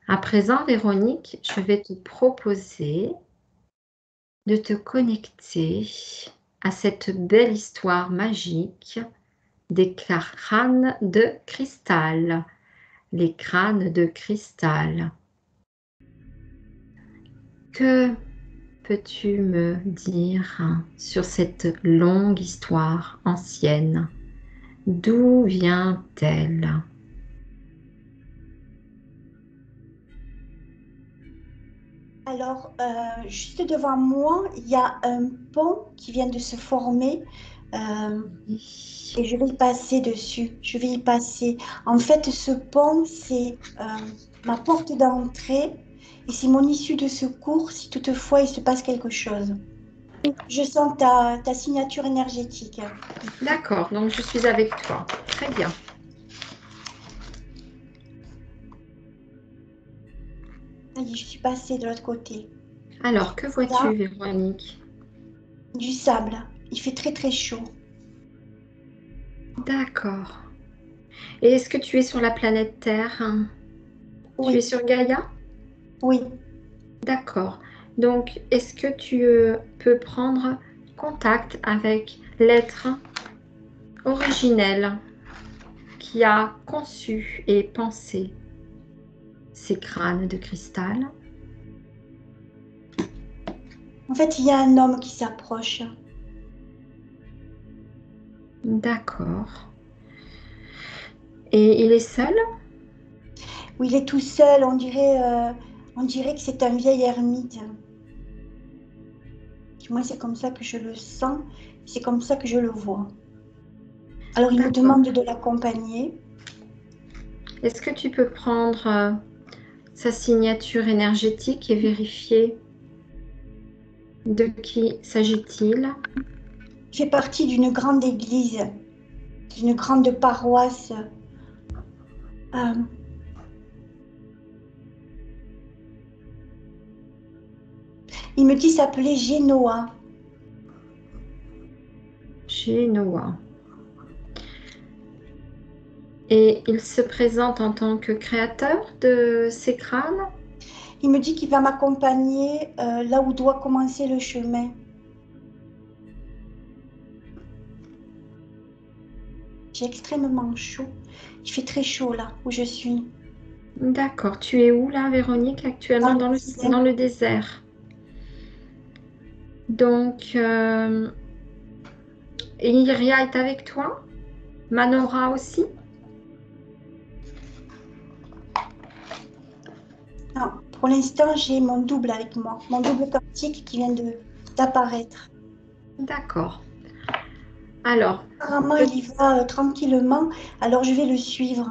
À présent, Véronique, je vais te proposer de te connecter à cette belle histoire magique des crânes de cristal. Les crânes de cristal. Que peux-tu me dire sur cette longue histoire ancienne? D'où vient-elle? Alors, juste devant moi, il y a un pont qui vient de se former et je vais y passer dessus. Je vais y passer. En fait, ce pont, c'est ma porte d'entrée et c'est mon issue de secours si toutefois il se passe quelque chose. Je sens ta signature énergétique. D'accord, donc je suis avec toi. Très bien. Ça y est, je suis passée de l'autre côté. Alors, que vois-tu, Là, Véronique? du sable. Il fait très très chaud. D'accord. Et est-ce que tu es sur la planète Terre? Tu es Oui, sur Gaïa? oui. D'accord. Donc, est-ce que tu peux prendre contact avec l'être originel qui a conçu et pensé ces crânes de cristal? En fait, il y a un homme qui s'approche. D'accord. Et il est seul? Où il est tout seul, on dirait que c'est un vieil ermite. Du moins, c'est comme ça que je le sens, c'est comme ça que je le vois. Alors, il me D'accord. demande de l'accompagner. Est-ce que tu peux prendre sa signature énergétique et vérifier de qui s'agit-il? Il fait partie d'une grande église, d'une grande paroisse. Euh, il me dit s'appeler Génoa. Chez Noah. Et il se présente en tant que créateur de ces crânes? Il me dit qu'il va m'accompagner là où doit commencer le chemin. J'ai extrêmement chaud. Il fait très chaud là où je suis, D'accord. Tu es où là, Véronique, dans actuellement le dans désert. le désert? Donc, Iria est avec toi? Manora aussi? Non, pour l'instant, j'ai mon double avec moi, mon double quantique qui vient d'apparaître. D'accord. Alors, Apparemment, pe- il y va tranquillement, alors je vais le suivre.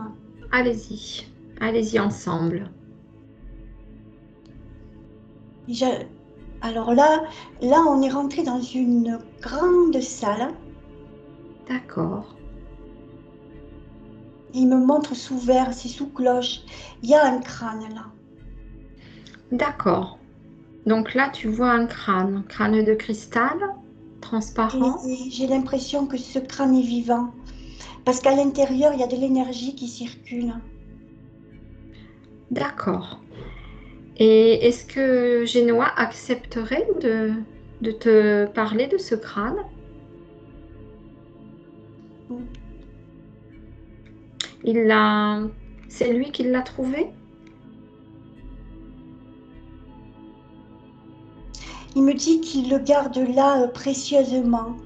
allez-y. Allez-y ensemble. Je- Alors là, on est rentré dans une grande salle. D'accord. Il me montre sous verre, c'est sous cloche. Il y a un crâne là. D'accord. Donc là, tu vois un crâne de cristal transparent. Et j'ai l'impression que ce crâne est vivant. Parce qu'à l'intérieur, il y a de l'énergie qui circule. D'accord. Et est-ce que Génois accepterait de te parler de ce crâne? Il l'a, c'est lui qui l'a trouvé? Il me dit qu'il le garde là précieusement.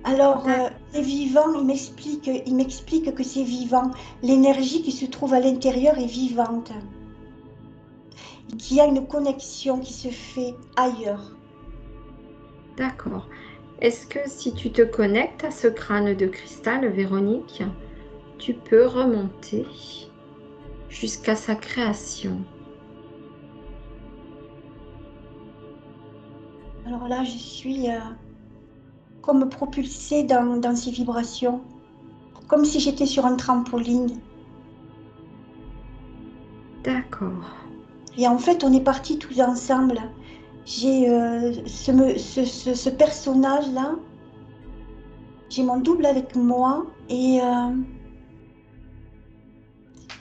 Alors, D'ac- c'est vivant, il m'explique que c'est vivant. L'énergie qui se trouve à l'intérieur est vivante. Et qu'il y a une connexion qui se fait ailleurs. D'accord. Est-ce que si tu te connectes à ce crâne de cristal, Véronique, tu peux remonter jusqu'à sa création? Alors là, je suis comme propulsée dans ces vibrations, comme si j'étais sur un trampoline. D'accord. Et en fait, on est partis tous ensemble. J'ai ce personnage-là, j'ai mon double avec moi et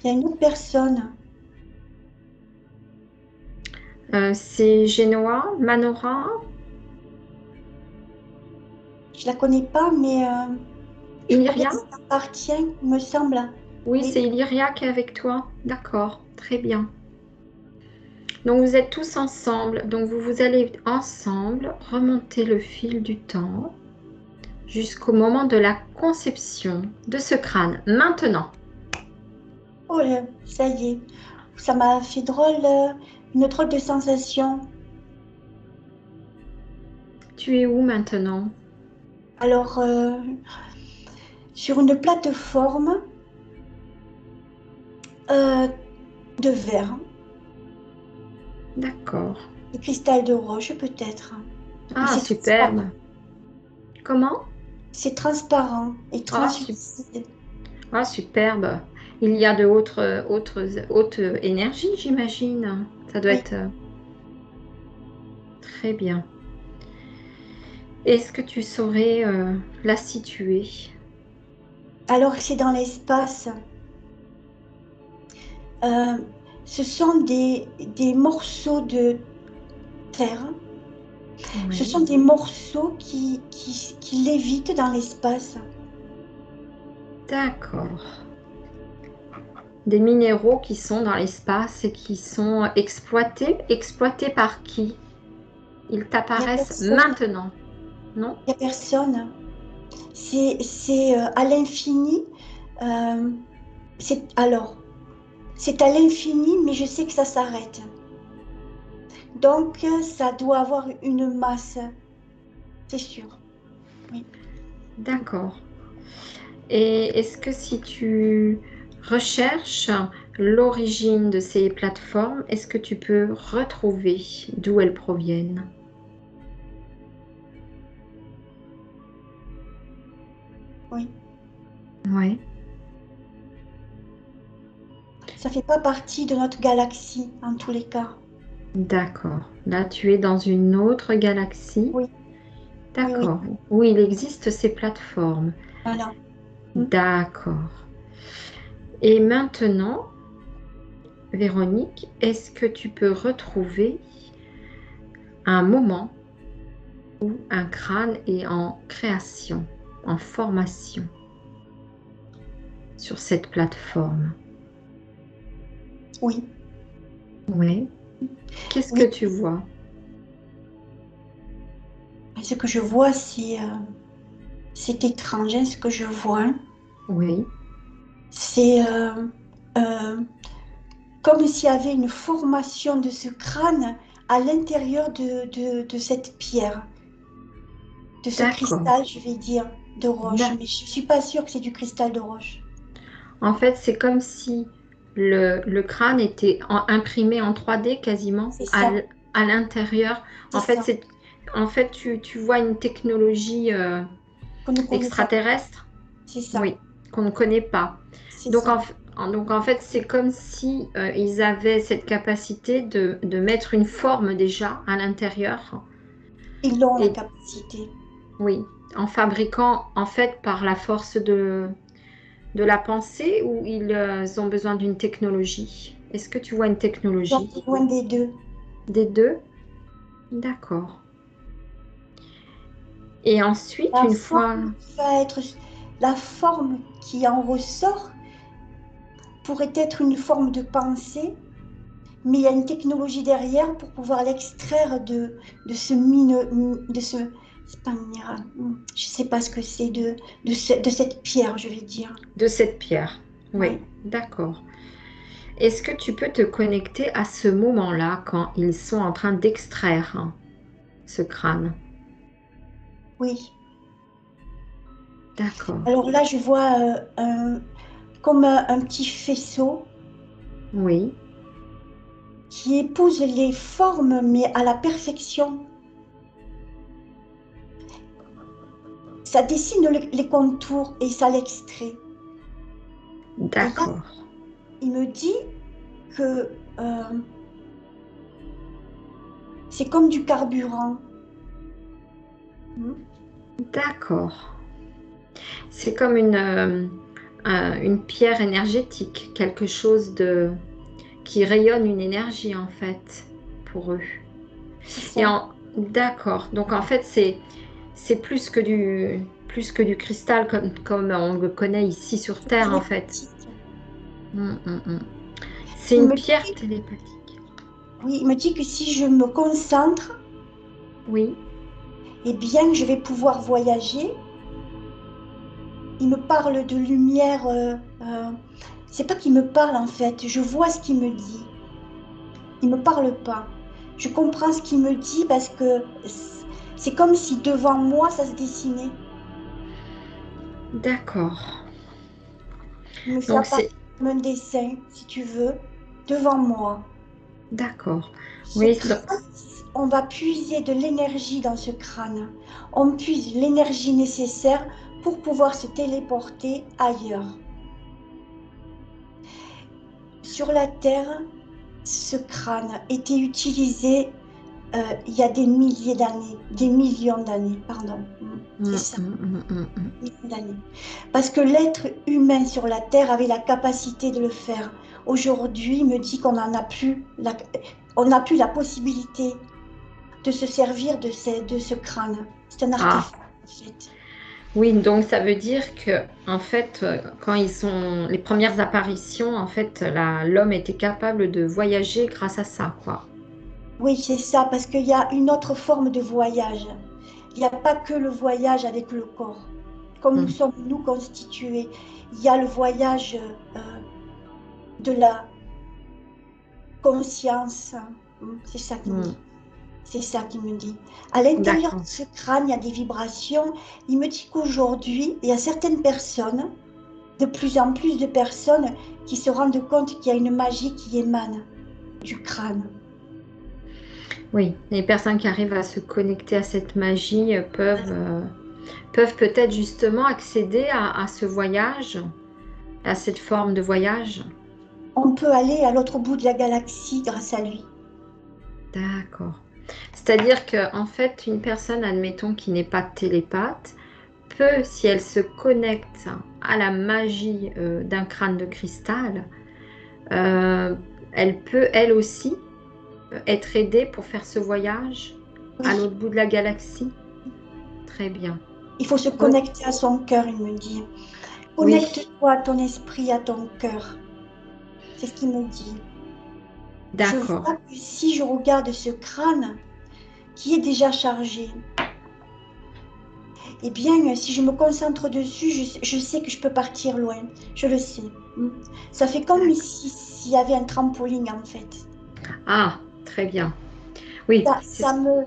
Il y a une autre personne. C'est Genoa, Manora, Je la connais pas, mais je crois bien Illyria? que ça appartient, me semble. Oui, Oui. c'est Illyria qui est avec toi. D'accord, très bien. Donc vous êtes tous ensemble. Donc vous allez ensemble remonter le fil du temps jusqu'au moment de la conception de ce crâne. Maintenant, Oh là, ça y est. Ça m'a fait drôle, une drôle de sensation. tu es où maintenant? Alors, sur une plateforme euh, de verre, D'accord. de cristal de roche peut-être. Mais Ah, c'est transparent. superbe. Comment? C'est transparent et Ah, translucide. ah, superbe. Il y a de hautes énergies, j'imagine. Ça doit Oui. être très bien. Est-ce que tu saurais la situer? Alors, c'est dans l'espace. Euh, ce sont des morceaux de terre. Ce Oui. sont des morceaux qui lévitent dans l'espace. D'accord. Des minéraux qui sont dans l'espace et qui sont exploités. Exploités par qui? Ils Il n'y a t'apparaissent personne. maintenant, non? Il n'y a personne. C'est à l'infini. Euh, alors, c'est à l'infini, mais je sais que ça s'arrête. Donc, ça doit avoir une masse, c'est sûr. Oui. D'accord. Et est-ce que si tu recherches l'origine de ces plateformes, est-ce que tu peux retrouver d'où elles proviennent? Oui. Oui. Ça fait pas partie de notre galaxie, en tous les cas. D'accord. Là, tu es dans une autre galaxie. Oui, oui, oui. D'accord. Où il existe ces plateformes. Voilà. Hmm. D'accord. Et maintenant, Véronique, est-ce que tu peux retrouver un moment où un crâne est en création, en formation sur cette plateforme? Oui, Oui. Qu'est-ce que oui. tu vois? Ce que je vois, c'est étrange, hein, ce que je vois. Oui. C'est euh, comme s'il y avait une formation de ce crâne à l'intérieur de cette pierre, de ce D'accord. cristal, je vais dire, de roche. D'ac- Mais je ne suis pas sûre que c'est du cristal de roche. En fait, c'est comme si le crâne était imprimé en 3D quasiment C'est ça, à l'intérieur. c'est En fait, ça, tu vois une technologie qu'on ne connaît pas. extraterrestre. C'est ça, Oui, qu'on ne connaît pas. c'est Donc ça. donc en fait, c'est comme si ils avaient cette capacité de mettre une forme déjà à l'intérieur. Ils l'ont la Et capacité. oui, en fabriquant en fait par la force de la pensée ou ils ont besoin d'une technologie. Est-ce que tu vois une Ils ont technologie besoin des deux. des deux? D'accord. Et ensuite, La une fois, forme qui va être, la forme qui en ressort pourrait être une forme de pensée, mais il y a une technologie derrière pour pouvoir l'extraire de ce de ce, c'est pas un minéral, je sais pas ce que c'est, de cette pierre, je vais dire. de cette pierre. Ouais. Oui, d'accord. Est-ce que tu peux te connecter à ce moment-là quand ils sont en train d'extraire ce crâne? Oui. D'accord. Alors là, je vois comme un petit faisceau Oui. qui épouse les formes, mais à la perfection. Ça dessine les contours et ça l'extrait. Et là, D'accord. il me dit que c'est comme du carburant. Hmm. D'accord. C'est comme une pierre énergétique, quelque chose qui rayonne une énergie en fait pour eux. C'est ça. D'accord. Donc en fait c'est plus que du cristal comme on le connaît ici sur C'est Terre en fait. télépathique. C'est Il une me pierre dit, télépathique. oui, il me dit que si je me concentre, Oui. eh bien, je vais pouvoir voyager. Il me parle de lumière. C'est pas qu'il me parle en fait. Je vois ce qu'il me dit. Il me parle pas. Je comprends ce qu'il me dit parce que c'est comme si devant moi ça se dessinait. D'accord. Il me fait Donc apparaître c'est comme un dessin, si tu veux, devant moi. d'accord. Ce Oui, crâne, on va puiser de l'énergie dans ce crâne. On puise l'énergie nécessaire pour pouvoir se téléporter ailleurs. Sur la Terre, ce crâne était utilisé il y a des milliers d'années, des millions d'années, pardon. C'est ça, millions d'années. Parce que l'être humain sur la Terre avait la capacité de le faire. Aujourd'hui, il me dit qu'on n'en a plus on n'a plus la possibilité de se servir de ce crâne. C'est un Ah, artefact, en fait. oui, donc ça veut dire que en fait, quand ils sont les premières apparitions, en fait, l'homme était capable de voyager grâce à ça, quoi. Oui, c'est ça, parce qu'il y a une autre forme de voyage. Il n'y a pas que le voyage avec le corps, comme nous Hmm, sommes, nous, constitués. Il y a le voyage de la conscience. C'est ça qu'il me hmm. dit. C'est ça qu'il me dit. À l'intérieur de D'accord. ce crâne, il y a des vibrations. Il me dit qu'aujourd'hui, il y a certaines personnes, de plus en plus de personnes, qui se rendent compte qu'il y a une magie qui émane du crâne. Oui, les personnes qui arrivent à se connecter à cette magie peuvent peut-être justement accéder à ce voyage, à cette forme de voyage. On peut aller à l'autre bout de la galaxie grâce à lui. D'accord. C'est-à-dire que en fait, une personne, admettons, qui n'est pas télépathe, peut, si elle se connecte à la magie d'un crâne de cristal, euh, elle peut, elle aussi, être aidée pour faire ce voyage à Oui, l'autre bout de la galaxie. Très bien. il faut se Donc, connecter à son cœur, il me dit. oui, Connecte-toi à ton esprit, à ton cœur. C'est ce qu'il me dit. Je d'accord. vois que si je regarde ce crâne qui est déjà chargé, eh bien, si je me concentre dessus, je sais que je peux partir loin. Je le sais. Ça fait comme D'accord. s'il y avait un trampoline, en fait. Ah, très bien. Oui, Ça me...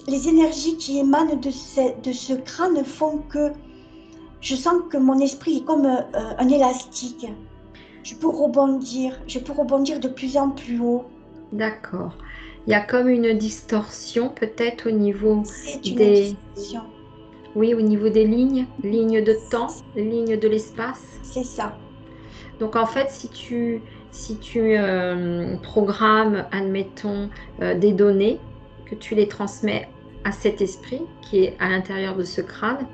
Les énergies qui émanent de ce crâne font que je sens que mon esprit est comme un élastique. Je peux rebondir de plus en plus haut. d'accord. Il y a comme une distorsion peut-être au niveau C'est une des, distorsion. oui, au niveau des lignes de temps, lignes de l'espace. C'est ça. Donc en fait, si tu programmes, admettons, des données, que tu les transmets à cet esprit qui est à l'intérieur de ce crâne,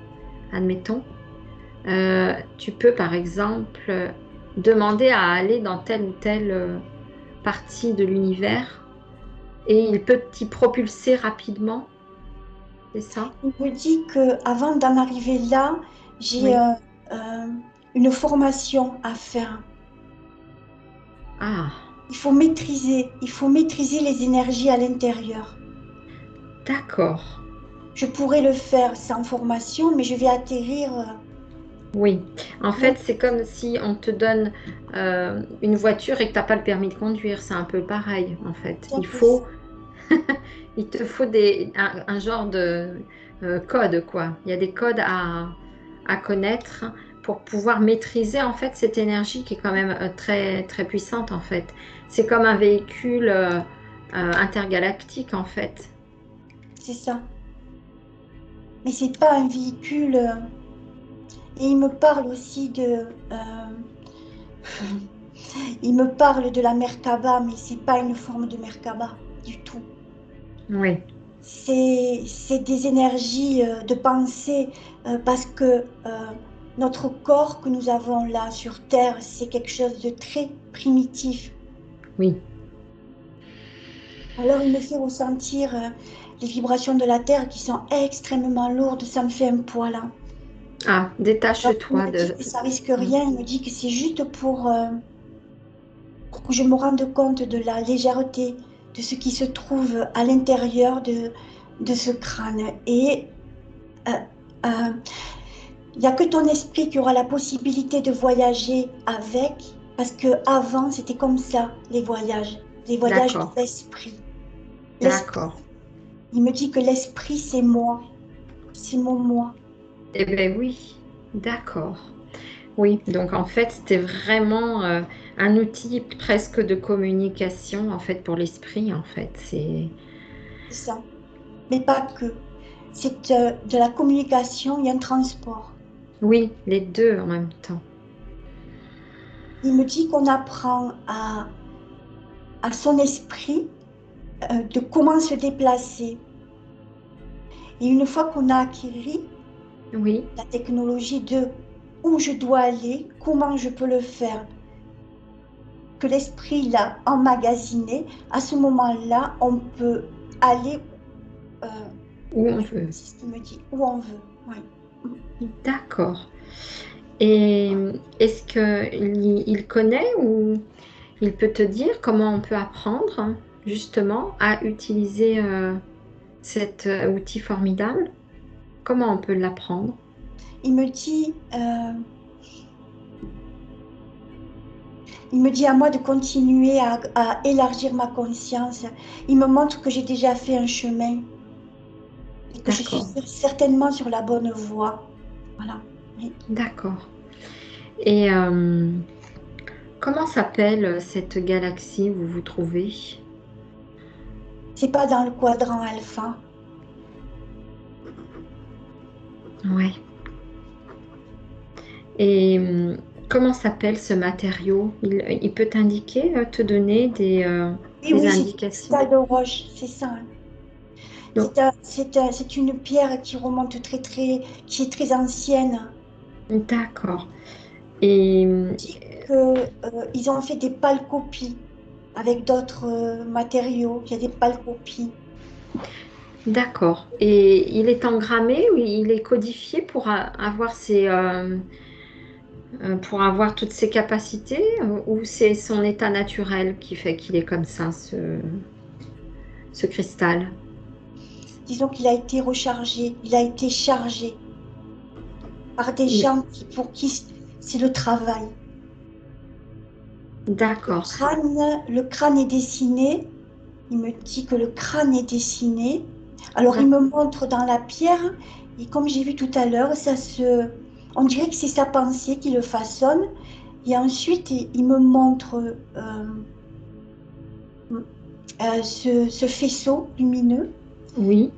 admettons, tu peux par exemple demander à aller dans telle ou telle partie de l'univers et il peut t'y propulser rapidement, c'est ça? Il me dit que avant d'en arriver là, j'ai Oui. euh, une formation à faire. Ah, Il faut maîtriser les énergies à l'intérieur. d'accord. Je pourrais le faire sans formation, mais je vais atterrir Oui, en bien fait, c'est comme si on te donne une voiture et que tu n'as pas le permis de conduire. C'est un peu pareil, en fait. un peu ça. Il te faut un genre de code, quoi. Il y a des codes à connaître pour pouvoir maîtriser, en fait, cette énergie qui est quand même très, très puissante, en fait. C'est comme un véhicule intergalactique, en fait. C'est ça. Mais c'est pas un véhicule. Et il me parle aussi il me parle de la Merkaba, mais c'est pas une forme de Merkaba du tout. Oui, C'est des énergies de pensée parce que notre corps que nous avons là sur Terre, c'est quelque chose de très primitif. Oui. Alors il me fait ressentir les vibrations de la Terre qui sont extrêmement lourdes, ça me fait un poids là. Ah, Alors il détache-toi me dit de... que ça risque Oui. rien, il me dit que c'est juste pour que je me rende compte de la légèreté de ce qui se trouve à l'intérieur de ce crâne. Et euh, euh, il n'y a que ton esprit qui aura la possibilité de voyager avec, parce que avant c'était comme ça, les voyages de D'accord, l'esprit. d'accord. L'esprit, il me dit que l'esprit c'est moi, c'est mon moi. Eh bien oui, d'accord. Oui, donc en fait, c'était vraiment un outil presque de communication, en fait, pour l'esprit, en fait. C'est ça. Mais pas que. C'est de la communication et un transport. Oui, les deux en même temps. Il me dit qu'on apprend à son esprit de comment se déplacer. Et une fois qu'on a acquis Oui, la technologie de où je dois aller, comment je peux le faire, que l'esprit l'a emmagasiné, à ce moment-là, on peut aller, euh, où on oui, veut. c'est ce qu'il me dit, où on veut. Oui. D'accord. Et est-ce qu'il connaît ou il peut te dire comment on peut apprendre justement à utiliser cet outil formidable? Comment on peut l'apprendre? Il me dit, il me dit à moi de continuer à élargir ma conscience. Il me montre que j'ai déjà fait un chemin et que je suis D'accord, certainement sur la bonne voie. Voilà. Oui. d'accord. Et comment s'appelle cette galaxie où vous vous trouvez? C'est pas dans le quadrant alpha. Ouais. Et comment s'appelle ce matériau? Il peut t'indiquer, te donner Oui, des oui, c'est du indications. cristal de roche, c'est ça. Hein. Donc, C'est une pierre qui remonte qui est très ancienne. d'accord. Et Dit que, ils ont fait des pâles copies avec d'autres matériaux. Il y a des pâles copies. d'accord. Et il est engrammé ou il est codifié pour avoir pour avoir toutes ses capacités ou c'est son état naturel qui fait qu'il est comme ça, ce cristal? Disons qu'il a été rechargé, il a été chargé par des Il- gens pour qui c'est le travail. D'accord. Le crâne est dessiné. Il me dit que le crâne est dessiné. Alors il D'ac- me montre dans la pierre, et comme j'ai vu tout à l'heure, on dirait que c'est sa pensée qui le façonne. Et ensuite, il me montre ce faisceau lumineux Oui,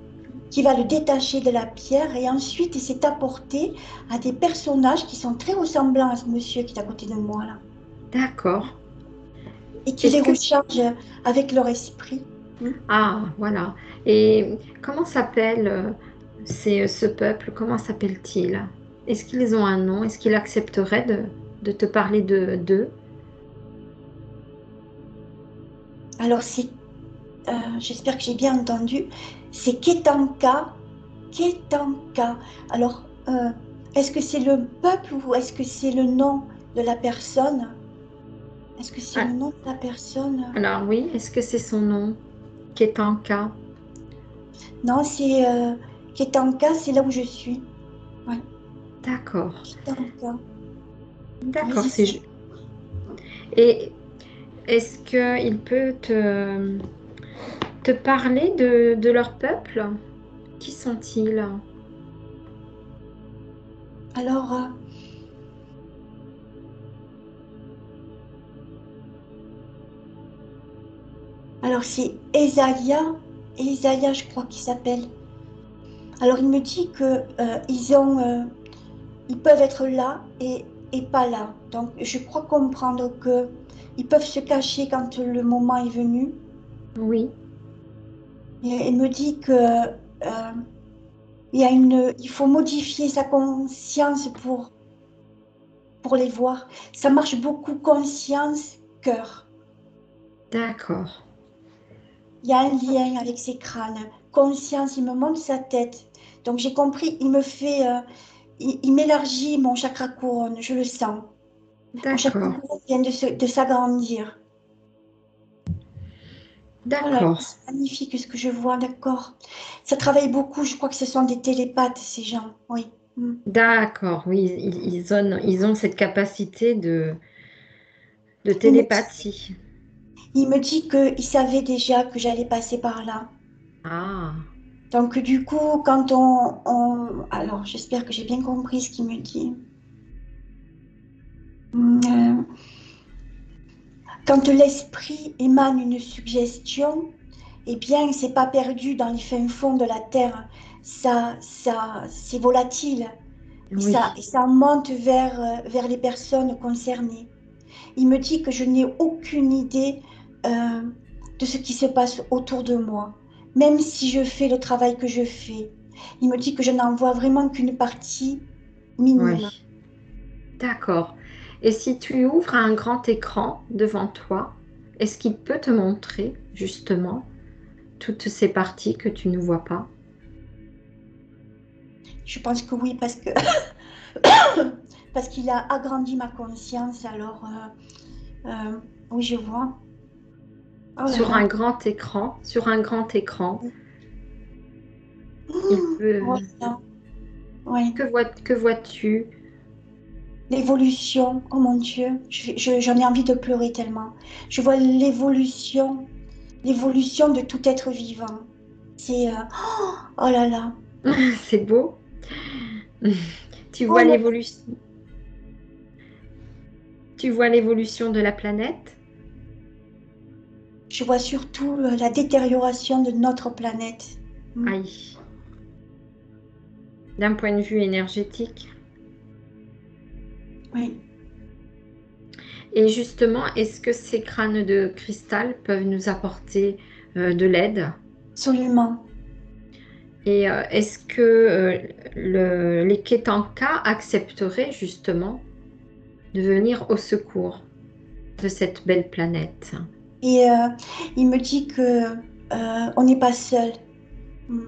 qui va le détacher de la pierre. Et ensuite, il s'est apporté à des personnages qui sont très ressemblants à ce monsieur qui est à côté de moi là. d'accord. Et qui les Est-ce que... recharge avec leur esprit. Ah, voilà. Et comment s'appelle ce peuple? Comment s'appelle-t-il? Est-ce qu'ils ont un nom? Est-ce qu'il accepterait de te parler d'eux? Alors, j'espère que j'ai bien entendu, c'est Ketanka. Ketanka. Alors, est-ce que c'est le peuple ou est-ce que c'est le nom de la personne? Est-ce que c'est le Ah, nom de la personne? alors oui, est-ce que c'est son nom? Ketanka. Non, c'est Ketanka, c'est là où je suis. Ouais, D'accord. Ketanka. Oui, D'accord, c'est c'est ça. Et est-ce qu'il peut te parler de leur peuple? Qui sont-ils? Alors, c'est Esaïa, je crois qu'il s'appelle. Alors, il me dit que ils peuvent être là et pas là. Donc, je crois comprendre que ils peuvent se cacher quand le moment est venu. Oui, Et il me dit que il faut modifier sa conscience pour. pour les voir. Ça marche beaucoup conscience, cœur. D'accord. Il y a un lien avec ces crânes. Conscience, il me montre sa tête. Donc j'ai compris, il me fait, il m'élargit mon chakra couronne, je le sens. Mon chakra D'accord. couronne vient de s'agrandir. Oh là là, D'accord. c'est magnifique ce que je vois, d'accord. Ça travaille beaucoup, je crois que ce sont des télépathes, ces gens, oui. Mm. D'accord. Oui, ils ont cette capacité de Il me, télépathie. il me dit qu'il savait déjà que j'allais passer par là. Ah, Donc du coup, quand alors j'espère que j'ai bien compris ce qu'il me dit. Euh, Quand l'esprit émane une suggestion, eh bien, c'est pas perdu dans les fins fonds de la terre. C'est volatile. oui. Et ça monte vers les personnes concernées. Il me dit que je n'ai aucune idée de ce qui se passe autour de moi, même si je fais le travail que je fais. Il me dit que je n'en vois vraiment qu'une partie minime. Oui. D'accord. Et si tu ouvres un grand écran devant toi, est-ce qu'il peut te montrer justement toutes ces parties que tu ne vois pas? Je pense que oui, parce qu'il a agrandi ma conscience. Alors, oui, je vois. Oh là Sur là. un grand écran, sur un grand écran, il Mmh. Oh peut. là là. Oui. Que vois-tu? L'évolution, oh mon Dieu, j'en ai envie de pleurer tellement. Je vois l'évolution de tout être vivant. C'est, oh là là. C'est beau. Tu Oh vois là, l'évolution, tu vois l'évolution de la planète? je vois surtout la détérioration de notre planète. Mm. Aïe. D'un point de vue énergétique. Oui, Et justement, est-ce que ces crânes de cristal peuvent nous apporter de l'aide? absolument. Et est-ce que les Ketanka accepteraient justement de venir au secours de cette belle planète? Et il me dit que on n'est pas seul. Mm.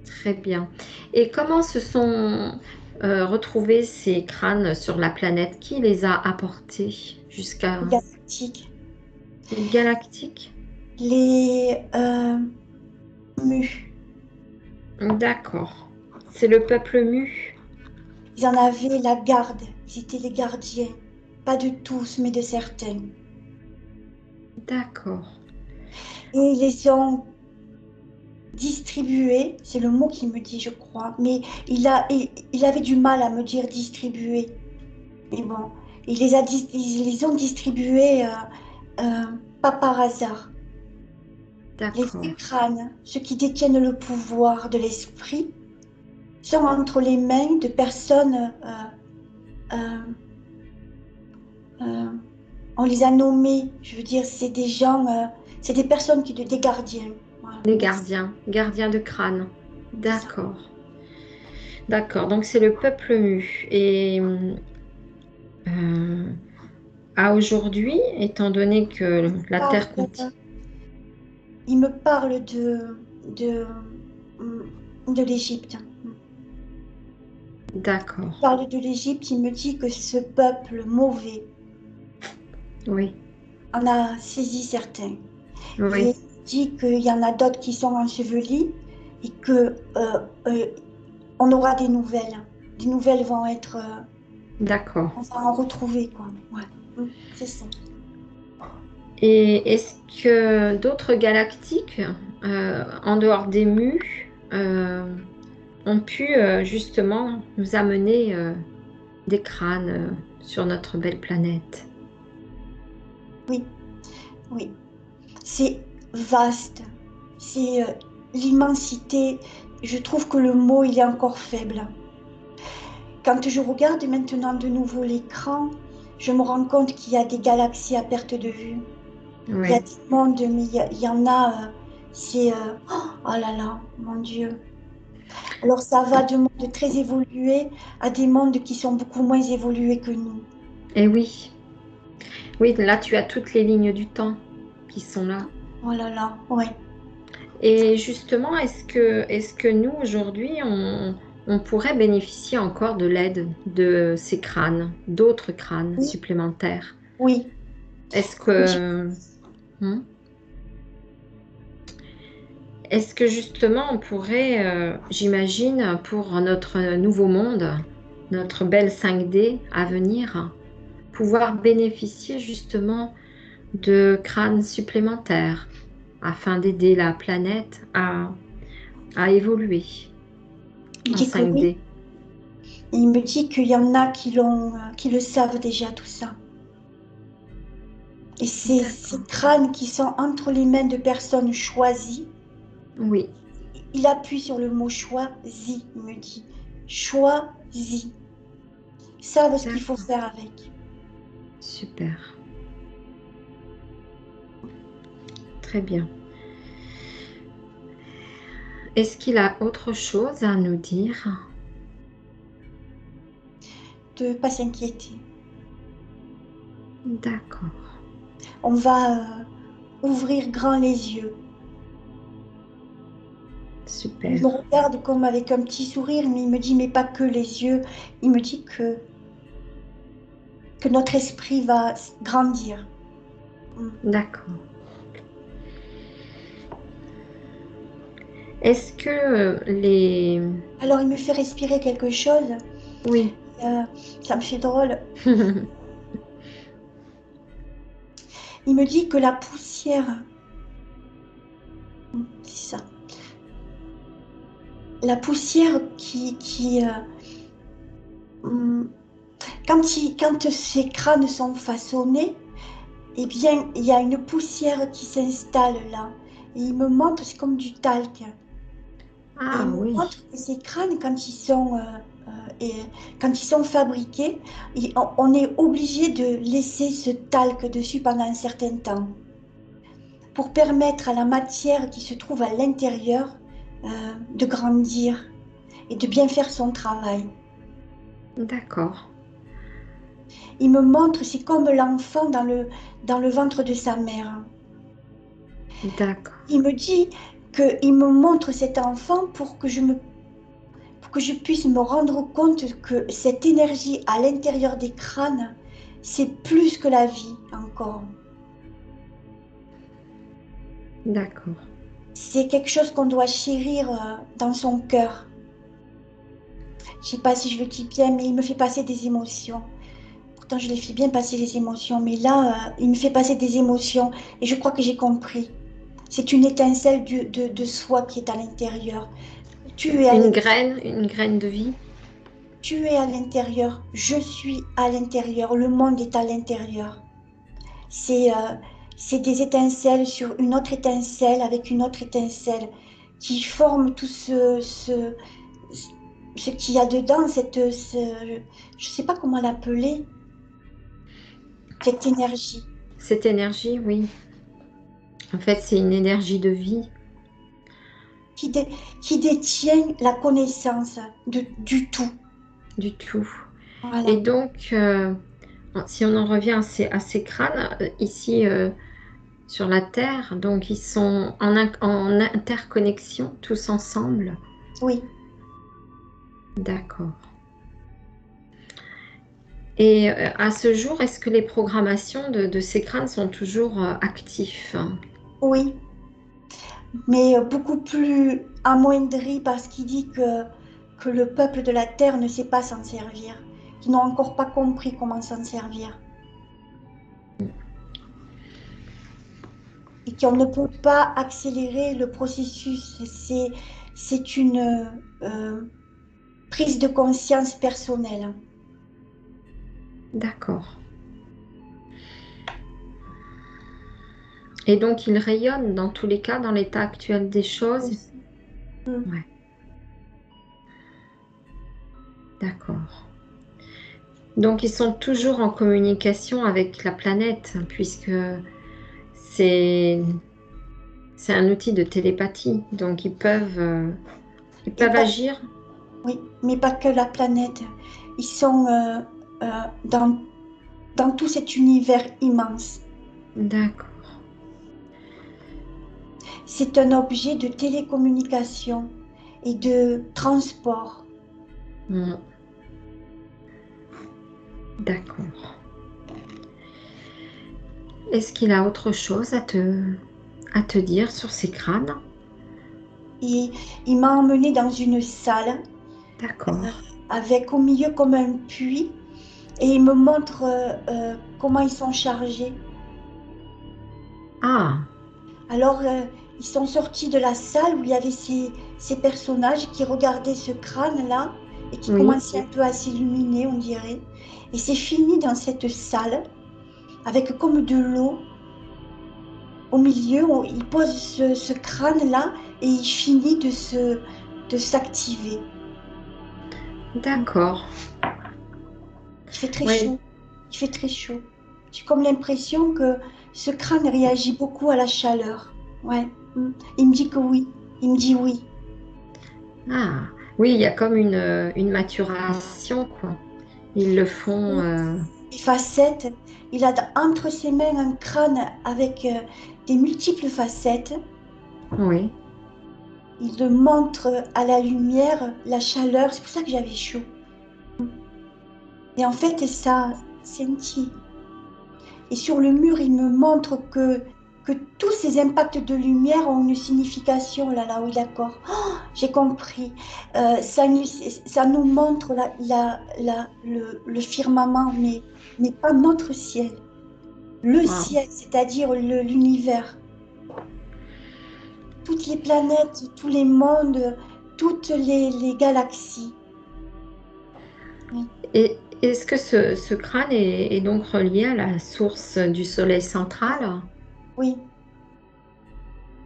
Très bien. Et comment se sont retrouvés ces crânes sur la planète? Qui les a apportés jusqu'à Les galactiques, les galactiques? les mus. D'accord. C'est le peuple mu. Ils en avaient la garde. Ils étaient les gardiens. Pas de tous, mais de certains. D'accord. Et ils les ont distribués. C'est le mot qu'il me dit, je crois. Mais il avait du mal à me dire distribuer. Mais bon, ils les ont distribués pas par hasard. Les D'accord. crânes, ceux qui détiennent le pouvoir de l'esprit, sont entre les mains de personnes. Euh, euh, on les a nommés. Je veux dire, c'est des gens, c'est des personnes des gardiens. Voilà, Les merci. gardiens. Gardiens de crâne. C'est ça. D'accord. D'accord. Donc c'est le peuple mu. Et euh, à aujourd'hui, étant donné que la Parle, Terre continue. il me parle de, de l'Égypte. Il D'accord. parle de l'Égypte, il me dit que ce peuple mauvais Oui. en a saisi certains. Et Oui. il dit qu'il y en a d'autres qui sont ensevelis et que on aura des nouvelles. Des nouvelles vont être, D'accord. on va en retrouver quoi. Ouais, c'est ça. Et est-ce que d'autres galactiques, en dehors des mus, ont pu justement nous amener des crânes sur notre belle planète? Oui, oui. C'est vaste. C'est l'immensité. Je trouve que le mot il est encore faible. Quand je regarde maintenant de nouveau l'écran, je me rends compte qu'il y a des galaxies à perte de vue. Il y a Oui. des mondes, mais il y en a, c'est... oh là là, mon Dieu. Alors ça va de mondes très évolués à des mondes qui sont beaucoup moins évolués que nous. Et oui. Oui, là, tu as toutes les lignes du temps qui sont là. Oh là là, ouais. Et justement, est-ce que nous, aujourd'hui, on pourrait bénéficier encore de l'aide de ces crânes, d'autres crânes Oui, supplémentaires? oui. Est-ce Oui. que, hmm, est-ce que justement, on pourrait, j'imagine, pour notre nouveau monde, notre belle 5D à venir, pouvoir bénéficier justement de crânes supplémentaires afin d'aider la planète à évoluer Il me en dit que oui. 5D. Et il me dit qu'il y en a qui le savent déjà tout ça. Et ces D'accord. crânes qui sont entre les mains de personnes choisies, Oui, il appuie sur le mot choisi, il me dit. Choisi. Ils savent ce qu'il faut d'accord. faire avec. Super. Très bien. Est-ce qu'il a autre chose à nous dire? De ne pas s'inquiéter. D'accord. On va ouvrir grand les yeux. Il Super. me regarde comme avec un petit sourire, mais il me dit, mais pas que les yeux. Il me dit que notre esprit va grandir. Mm. D'accord. Est-ce que les... Alors il me fait respirer quelque chose. Oui. Euh, Ça me fait drôle. Il me dit que la poussière, c'est ça, la poussière hum, quand ces crânes sont façonnés, eh bien, il y a une poussière qui s'installe là. Et il me montre, c'est comme du talc. Et il Ah me oui. montre que ces crânes, quand ils sont fabriqués, on est obligé de laisser ce talc dessus pendant un certain temps pour permettre à la matière qui se trouve à l'intérieur de grandir et de bien faire son travail. D'accord. Il me montre, c'est comme l'enfant dans le ventre de sa mère. D'accord. Il me dit qu'il me montre cet enfant pour que je puisse me rendre compte que cette énergie à l'intérieur des crânes, c'est plus que la vie encore. D'accord. C'est quelque chose qu'on doit chérir dans son cœur. Je ne sais pas si je le dis bien, mais il me fait passer des émotions. Pourtant, je les fais bien passer les émotions, mais là, il me fait passer des émotions et je crois que j'ai compris. C'est une étincelle de soi qui est à l'intérieur. Tu es à l'intérieur. Une graine de vie. Tu es à l'intérieur. Je suis à l'intérieur. Le monde est à l'intérieur. C'est c'est des étincelles sur une autre étincelle avec une autre étincelle qui forment tout ce qu'il y a dedans, je ne sais pas comment l'appeler, cette énergie Cette énergie, oui. En fait, c'est une énergie de vie, qui, dé- qui détient la connaissance du tout. du tout. Et Voilà. donc, si on en revient à ces crânes, ici sur la Terre, donc ils sont en interconnexion tous ensemble. Oui, D'accord. Et à ce jour, est-ce que les programmations de ces crânes sont toujours actifs? oui, mais beaucoup plus amoindri parce qu'il dit que le peuple de la terre ne sait pas s'en servir, qu'ils n'ont encore pas compris comment s'en servir et qu'on ne peut pas accélérer le processus. C'est une prise de conscience personnelle. D'accord. Et donc, ils rayonnent dans tous les cas, dans l'état actuel des choses. Mm. Ouais, d'accord. Donc, ils sont toujours en communication avec la planète, puisque c'est c'est un outil de télépathie. Donc, ils peuvent Ils Et peuvent pas, agir? oui, mais pas que la planète. Ils sont dans, dans tout cet univers immense. D'accord. C'est un objet de télécommunication et de transport. Hmm. D'accord. Est-ce qu'il a autre chose à te dire sur ces crânes? Et il m'a emmené dans une salle D'accord. avec au milieu comme un puits et il me montre comment ils sont chargés. Ah, Alors, ils sont sortis de la salle où il y avait ces personnages qui regardaient ce crâne-là et qui oui. commençaient un peu à s'illuminer, on dirait. Et c'est fini dans cette salle avec comme de l'eau au milieu. Il pose ce crâne-là et il finit de s'activer. D'accord. Il fait très Oui. chaud. Il fait très chaud. J'ai comme l'impression que ce crâne réagit beaucoup à la chaleur. Ouais. Mm. Il me dit que oui. Il me dit oui. Ah, oui, il y a comme une maturation, quoi. Ils le font. Les facettes. Il a entre ses mains un crâne avec des multiples facettes. Oui. Il le montre à la lumière, la chaleur. C'est pour ça que j'avais chaud. Et en fait, ça scintille. Et sur le mur, il me montre que tous ces impacts de lumière ont une signification. Là, là, oui, d'accord. Oh, j'ai compris. Ça nous montre le firmament, mais pas notre ciel. Le Wow. ciel, c'est-à-dire l'univers. Toutes les planètes, tous les mondes, toutes les galaxies. Oui. Et est-ce que ce crâne est donc relié à la source du soleil central? Oui.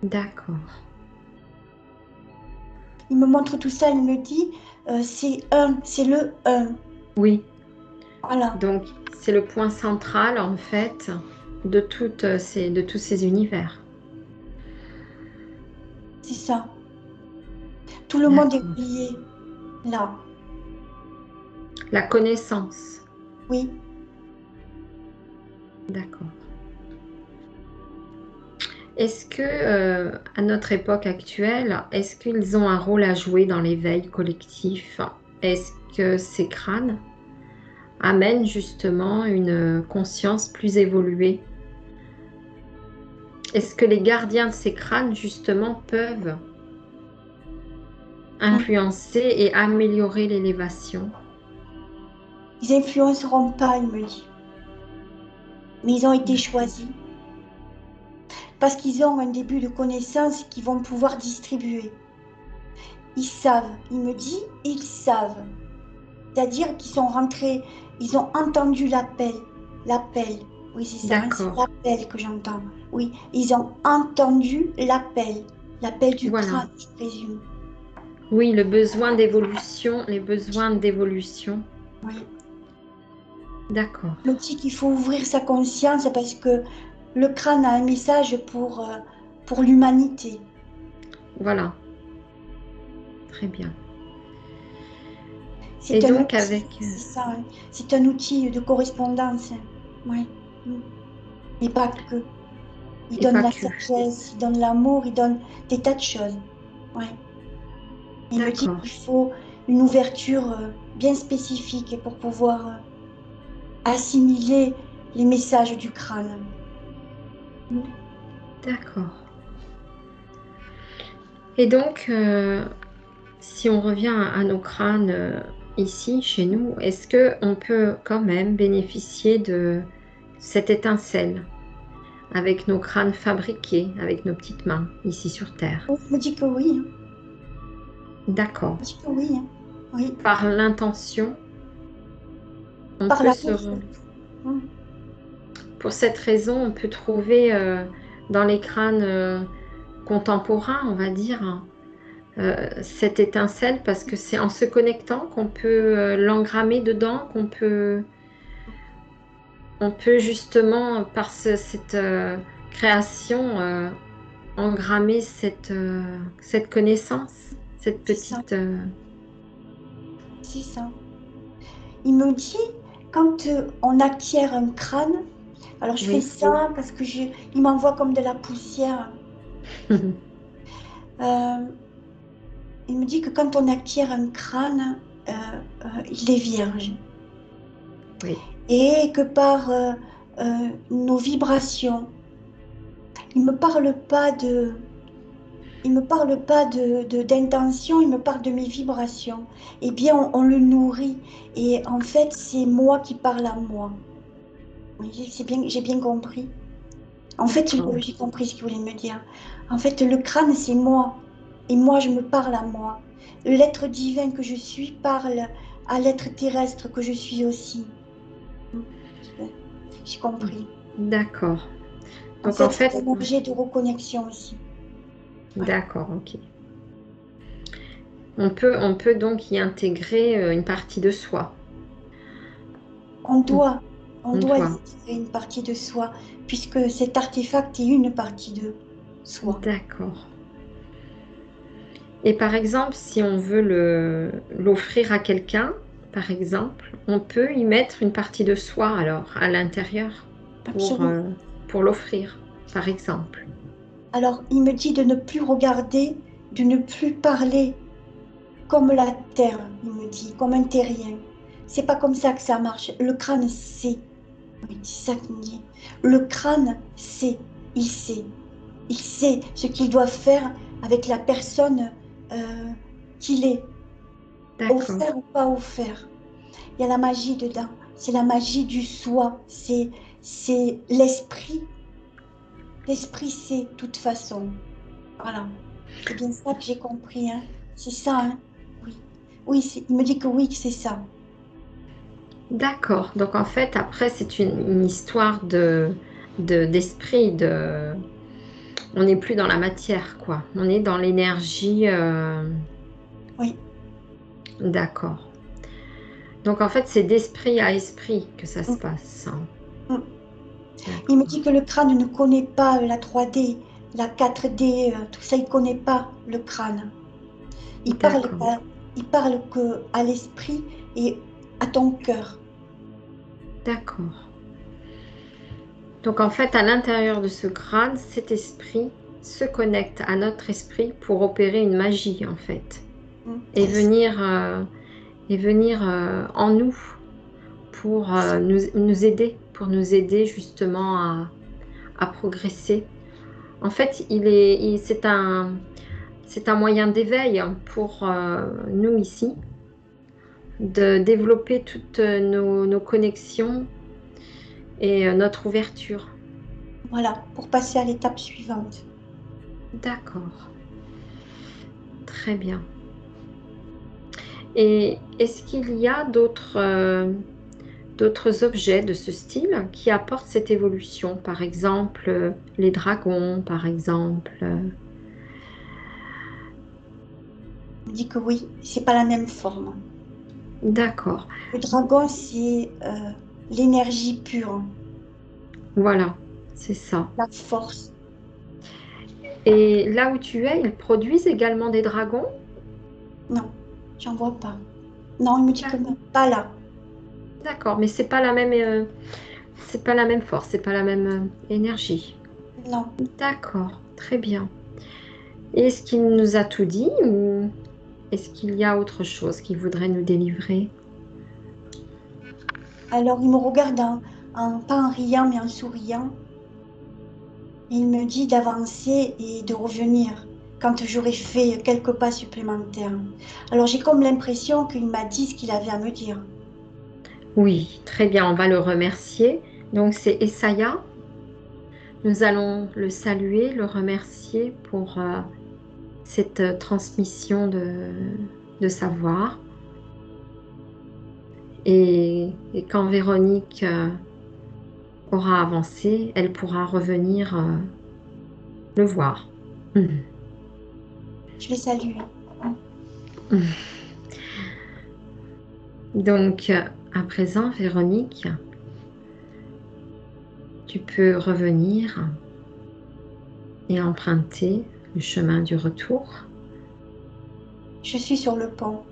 D'accord. Il me montre tout ça, il me dit, c'est un, c'est le un. Oui. Voilà, Donc, c'est le point central, en fait, de tous ces univers. c'est ça. Tout le monde est D'accord. relié là. La connaissance. Oui. D'accord. Est-ce que, à notre époque actuelle, est-ce qu'ils ont un rôle à jouer dans l'éveil collectif? Est-ce que ces crânes amènent justement une conscience plus évoluée? Est-ce que les gardiens de ces crânes, justement, peuvent Mm. influencer et améliorer l'élévation? Ils influenceront pas, il me dit. Mais ils ont été choisis parce qu'ils ont un début de connaissance qu'ils vont pouvoir distribuer. Ils savent, il me dit, ils savent. C'est-à-dire qu'ils sont rentrés, ils ont entendu l'appel. L'appel. Oui, c'est ça, hein, c'est D'accord. l'appel que j'entends. Oui, ils ont entendu l'appel. L'appel du Voilà. crâne, je présume. Oui, le besoin d'évolution, les besoins d'évolution. Oui. D'accord. Il me dit qu'il faut ouvrir sa conscience parce que le crâne a un message pour l'humanité. Voilà. Très bien. Et C'est un donc outil, avec... c'est ça, hein. C'est un outil de correspondance. Oui. Mm. Mais pas que. Il et donne pas la que. sagesse, il donne l'amour, il donne des tas de choses. Ouais. Il me dit D'accord. qu'il faut une ouverture bien spécifique pour pouvoir assimiler les messages du crâne. D'accord. Et donc, si on revient à nos crânes ici, chez nous, est-ce que on peut quand même bénéficier de cette étincelle avec nos crânes fabriqués, avec nos petites mains, ici sur Terre? Il me dit que oui, hein. D'accord. Il me dit que oui, hein. Oui. Par l'intention, on Par peut l'amour surtout. Mm. pour cette raison, on peut trouver dans les crânes contemporains, on va dire, hein, cette étincelle parce que c'est en se connectant qu'on peut l'engrammer dedans, on peut justement, par cette création, engrammer cette connaissance. cette c'est ça, petite... c'est ça. Il me dit, quand on acquiert un crâne, alors je fais Oui. ça parce que il m'envoie comme de la poussière. Euh, il me dit que quand on acquiert un crâne, il est vierge. Oui, Et que par nos vibrations, il me parle pas de, il me parle pas d'intention, il me parle de mes vibrations. Eh bien, on le nourrit. Et en fait, c'est moi qui parle à moi. Oui, c'est bien, j'ai bien compris. En fait, d'accord. j'ai compris ce qu'il voulait me dire. En fait, le crâne, c'est moi. Et moi, je me parle à moi. L'être divin que je suis parle à l'être terrestre que je suis aussi. J'ai compris. D'accord. En Donc en fait, c'est fait, l'énergie de reconnexion aussi. Voilà. d'accord, ok. On peut donc y intégrer une partie de soi. On On, doit, on on doit y doit. intégrer une partie de soi, puisque cet artefact est une partie de soi. D'accord. Et par exemple, si on veut l'offrir à quelqu'un, par exemple, on peut y mettre une partie de soi alors à l'intérieur Absolument. pour l'offrir, par exemple. Alors, il me dit de ne plus regarder, de ne plus parler comme la terre, il me dit, comme un terrien. C'est pas comme ça que ça marche. Le crâne sait. Oui, c'est ça qu'il me dit. Le crâne sait. Il sait. Il sait ce qu'il doit faire avec la personne qu'il est. D'accord, Offert ou pas offert. Il y a la magie dedans. C'est la magie du soi. C'est l'esprit. L'esprit sait, de toute façon. Voilà. C'est bien ça que j'ai compris. Hein. C'est ça. Hein. Oui. Oui, il me dit que oui, que c'est ça. d'accord. Donc en fait, après, c'est une histoire d'esprit, on n'est plus dans la matière, quoi. On est dans l'énergie. Oui. D'accord. Donc en fait, c'est d'esprit à esprit que ça se Mm, passe, hein. mm. Il me D'accord. dit que le crâne ne connaît pas la 3D, la 4D, tout ça, il ne connaît pas le crâne. D'accord. Il parle que à l'esprit et à ton cœur. D'accord. Donc en fait, à l'intérieur de ce crâne, cet esprit se connecte à notre esprit pour opérer une magie, en fait, et C'est ça. venir en nous pour nous aider justement à progresser. En fait, c'est un moyen d'éveil pour nous ici, de développer toutes nos connexions et notre ouverture. Voilà, pour passer à l'étape suivante. D'accord, très bien. Et est-ce qu'il y a d'autres objets de ce style qui apportent cette évolution? Par exemple, les dragons, par exemple. Il me dit que oui, c'est pas la même forme. D'accord, Le dragon, c'est l'énergie pure, voilà, c'est ça. la force. Et là où tu es, ils produisent également des dragons? Non, j'en vois pas. Non, il me dit que D'ac- non, pas là. D'accord, mais c'est pas la même force, c'est pas la même énergie. Non. D'accord, très bien. Et est-ce qu'il nous a tout dit ou est-ce qu'il y a autre chose qu'il voudrait nous délivrer? Alors il me regarde pas en riant, mais en souriant. Et il me dit d'avancer et de revenir quand j'aurai fait quelques pas supplémentaires. Alors j'ai comme l'impression qu'il m'a dit ce qu'il avait à me dire. Oui, très bien, on va le remercier. Donc c'est Essaya. Nous allons le saluer, le remercier pour cette transmission de savoir. Et quand Véronique aura avancé, elle pourra revenir le voir. Je l'ai salué. Donc, à présent, Véronique, tu peux revenir et emprunter le chemin du retour. Je suis sur le pont.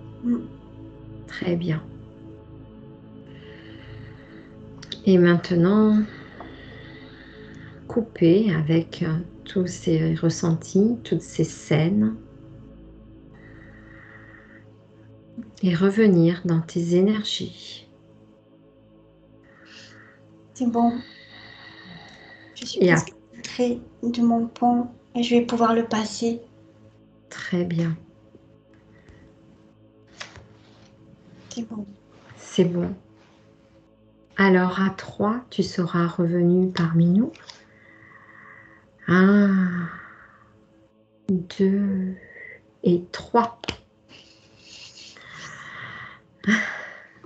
Très bien. Et maintenant, couper avec tous ces ressentis, toutes ces scènes et revenir dans tes énergies. C'est bon. Je suis Et presque près de mon pont et je vais pouvoir le passer. très bien. C'est bon. C'est bon. Alors à 3, tu seras revenu parmi nous. 1, 2 et 3.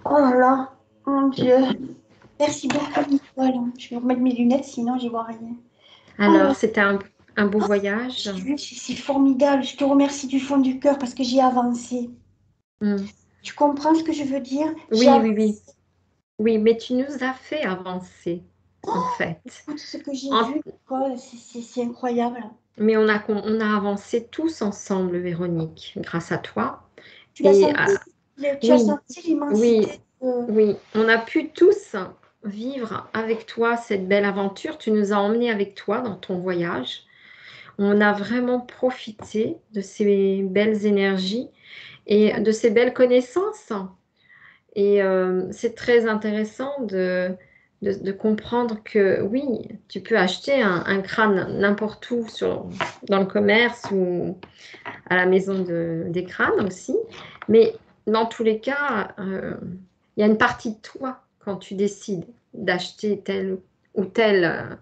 Oh là là, mon Dieu. Merci beaucoup, Nicole. Je vais remettre mes lunettes, sinon j'y vois rien. Oh là Alors, là, c'était un beau voyage. c'est formidable. Je te remercie du fond du cœur parce que j'ai avancé. Hmm. Tu comprends ce que je veux dire? J'ai Oui, avancé. oui, oui. Oui, mais tu nous as fait avancer, en fait. Tout ce que j'ai En- vu, Nicole, c'est incroyable. mais on a avancé tous ensemble, Véronique, grâce à toi. Tu l'as Et senti? Tu as oui, senti l'immensité oui, de... oui, on a pu tous vivre avec toi cette belle aventure. Tu nous as emmenés avec toi dans ton voyage. On a vraiment profité de ces belles énergies et de ces belles connaissances. Et c'est très intéressant de comprendre que oui, tu peux acheter un crâne n'importe où dans le commerce ou à la maison des crânes aussi. Mais dans tous les cas, il y a une partie de toi quand tu décides d'acheter tel ou tel.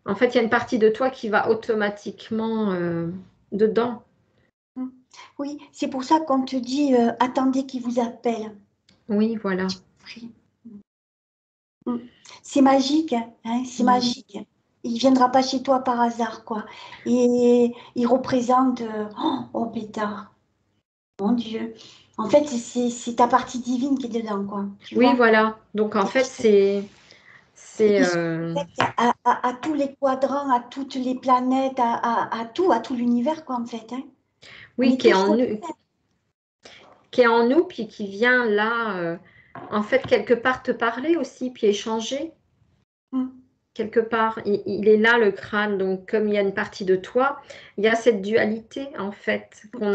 En fait, il y a une partie de toi qui va automatiquement dedans. Oui, c'est pour ça qu'on te dit attendez qu'il vous appelle. Oui, voilà. Prie. Mm. C'est magique, hein, c'est Mm. magique. Il viendra pas chez toi par hasard, quoi. Et il représente, oh pétard, mon Dieu. En fait, c'est ta partie divine qui est dedans, quoi. Tu Oui, vois? voilà. Donc en fait, c'est Il se connecte à tous les quadrants, à toutes les planètes, à tout l'univers, quoi, en fait. Hein. On oui, est tous reliés. qui est en nous, puis qui vient là, en fait, quelque part te parler aussi, puis échanger. Mm. Quelque part, il est là le crâne, donc comme il y a une partie de toi, il y a cette dualité en fait qu'on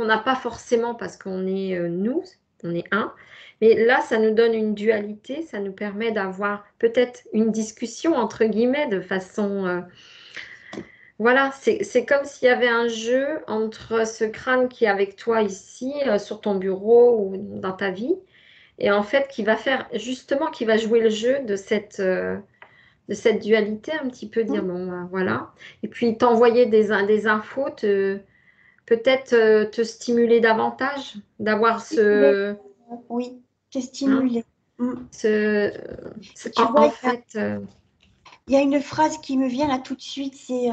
n'a pas forcément parce qu'on est nous, on est un, mais là ça nous donne une dualité, ça nous permet d'avoir peut-être une discussion entre guillemets de façon voilà, c'est comme s'il y avait un jeu entre ce crâne qui est avec toi ici sur ton bureau ou dans ta vie et en fait qui va faire justement qui va jouer le jeu de cette dualité, un petit peu dire, Mm. bon, ben, voilà. Et puis t'envoyer des infos, peut-être te stimuler davantage, d'avoir Stimuler, oui, te hein, stimuler. Mm. ce, Et tu vois, en fait, il y a une phrase qui me vient là tout de suite, c'est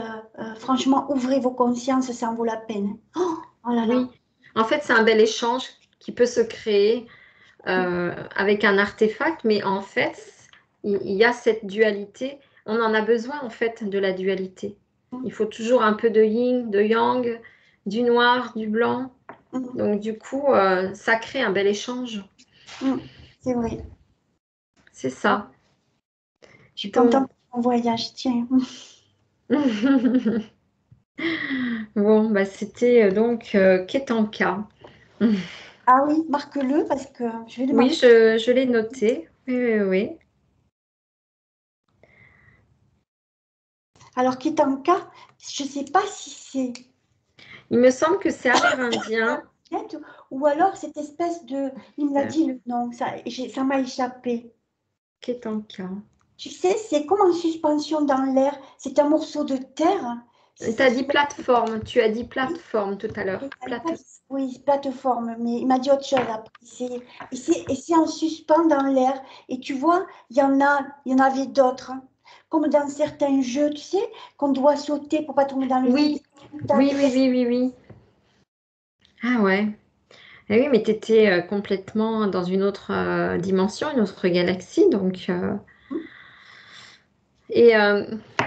franchement, ouvrez vos consciences, ça en vaut la peine. Oh, oh là là. oui, en fait, c'est un bel échange qui peut se créer avec un artefact, mais en fait, il y a cette dualité. On en a besoin, en fait, de la dualité. Il faut toujours un peu de yin, de yang, du noir, du blanc. Mm, Donc, du coup, ça crée un bel échange. mm, c'est vrai. C'est ça. Je suis Donc, contente de mon voyage, tiens. bon, bah, c'était donc Ketanka. Ah oui, marque-le parce que je vais le Oui, marquer. je l'ai noté. Oui, oui, oui. Alors, Kitanka, je ne sais pas si c'est Il me semble que c'est amérindien. net ou alors cette espèce de... Il me l'a dit le nom, ça m'a échappé. Ketanka. Tu sais, c'est comme en suspension dans l'air. C'est un morceau de terre. Tu as dit plateforme. Tu as dit plateforme tout à l'heure. Oui, plateforme, mais il m'a dit autre chose après. Et c'est en suspens dans l'air. Et tu vois, il y en avait d'autres. Hein. Comme dans certains jeux, tu sais, qu'on doit sauter pour pas tomber dans le vide. Oui, oui, oui, oui, oui, oui. Ah ouais. Ah oui, mais tu étais complètement dans une autre dimension, une autre galaxie. Donc, Et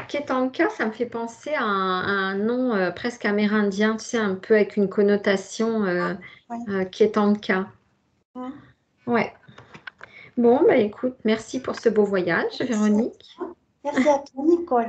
Ketanka, ça me fait penser à un nom presque amérindien, tu sais, un peu avec une connotation Ouais. Ketanka. Hein. Ouais. Bon, bah écoute, merci pour ce beau voyage, Merci à Véronique. toi. Merci à toi, Nicole.